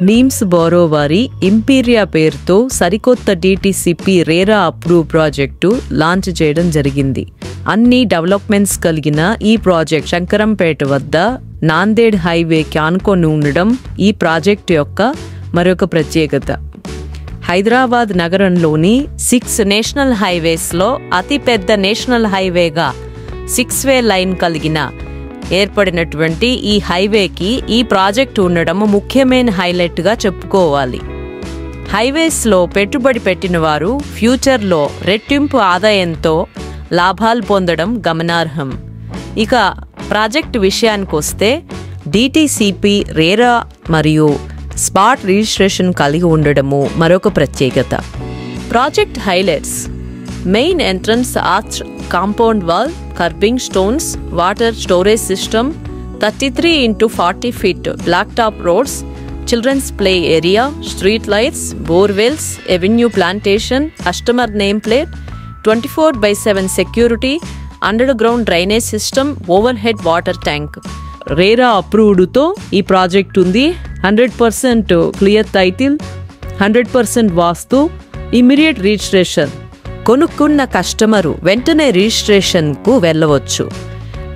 NIMS borrow వారి Imperia పేరుతో సరికొత్త DTCP RERA approve project launch చేయడం జరిగింది. అన్ని డెవలప్మెంట్స్ కలిగిన ఈ ప్రాజెక్ట్ శంకరంపేట వద్ద నాందేడ్ హైవేకి ఆనుకొని ఉండడం ఈ ప్రాజెక్టు యొక్క మరొక ప్రత్యేకత. హైదరాబాద్ నగరంలోని 6 నేషనల్ హైవేస్లో అతిపెద్ద నేషనల్ హైవేగా 6-వే లైన్ కలిగిన ఏర్పడినటువంటి ఈ హైవేకి ఈ ప్రాజెక్టు ఉండడం ముఖ్యమైన హైలైట్గా చెప్పుకోవాలి. హైవేస్లో పెట్టుబడి పెట్టిన వారు ఫ్యూచర్లో రెట్టింపు ఆదాయంతో లాభాలు పొందడం గమనార్హం. ఇక ప్రాజెక్టు విషయానికి వస్తే DTCP రేరా మరియు స్పాట్ రిజిస్ట్రేషన్ కలిగి ఉండడము మరొక ప్రత్యేకత. Project highlights: main entrance arch, compound wall, curbing stones, water storage system, 33x40 feet black top roads, children's play area, street lights, borewells, avenue plantation, customer name plate, 24/7 security, under ground drainage system, over head water tank. RERA అప్రూవ్డ్తో ఈ project ఉంది. 100% clear title, 100% vastu, immediate registration. కొనుక్కున్న customer వెంటనే రిజిస్ట్రేషన్కు వెళ్ళవచ్చు.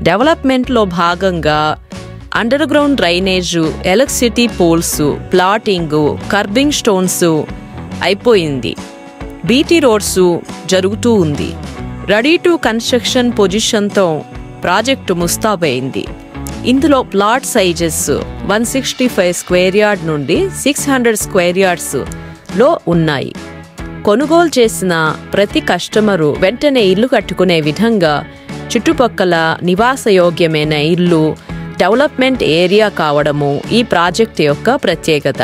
డెవలప్మెంట్లో భాగంగా under ground drainage, electricity poles, plotting, curbing stones అయిపోయింది. బీటీ రోడ్స్ జరుగుతూ ఉంది. రెడీ టు కన్స్ట్రక్షన్ పొజిషన్తో ప్రాజెక్టు ముస్తాబైంది. ఇందులో ప్లాట్ సైజెస్ 165 స్క్వేర్ యార్డ్ నుండి 600 స్క్వేర్ యార్డ్స్లో ఉన్నాయి. కొనుగోలు చేసిన ప్రతి కస్టమరు వెంటనే ఇల్లు కట్టుకునే విధంగా చుట్టుపక్కల నివాసయోగ్యమైన ఇల్లు, డెవలప్మెంట్ ఏరియా కావడము ఈ ప్రాజెక్ట్ యొక్క ప్రత్యేకత.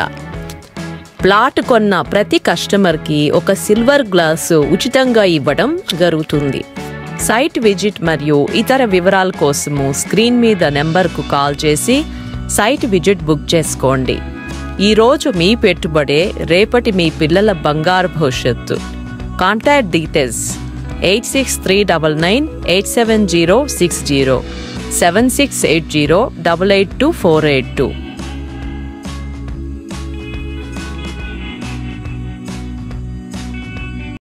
ప్లాట్ కొన్న ప్రతి కస్టమర్కి ఒక సిల్వర్ గ్లాసు ఉచితంగా ఇవ్వడం జరుగుతుంది. సైట్ విజిట్ మరియు ఇతర వివరాల కోసము స్క్రీన్ మీద నెంబర్కు కాల్ చేసి సైట్ విజిట్ బుక్ చేసుకోండి. ఈరోజు మీ పెట్టుబడే రేపటి మీ పిల్లల బంగారు భవిష్యత్తు. Contact details 8639987060, 7680882482.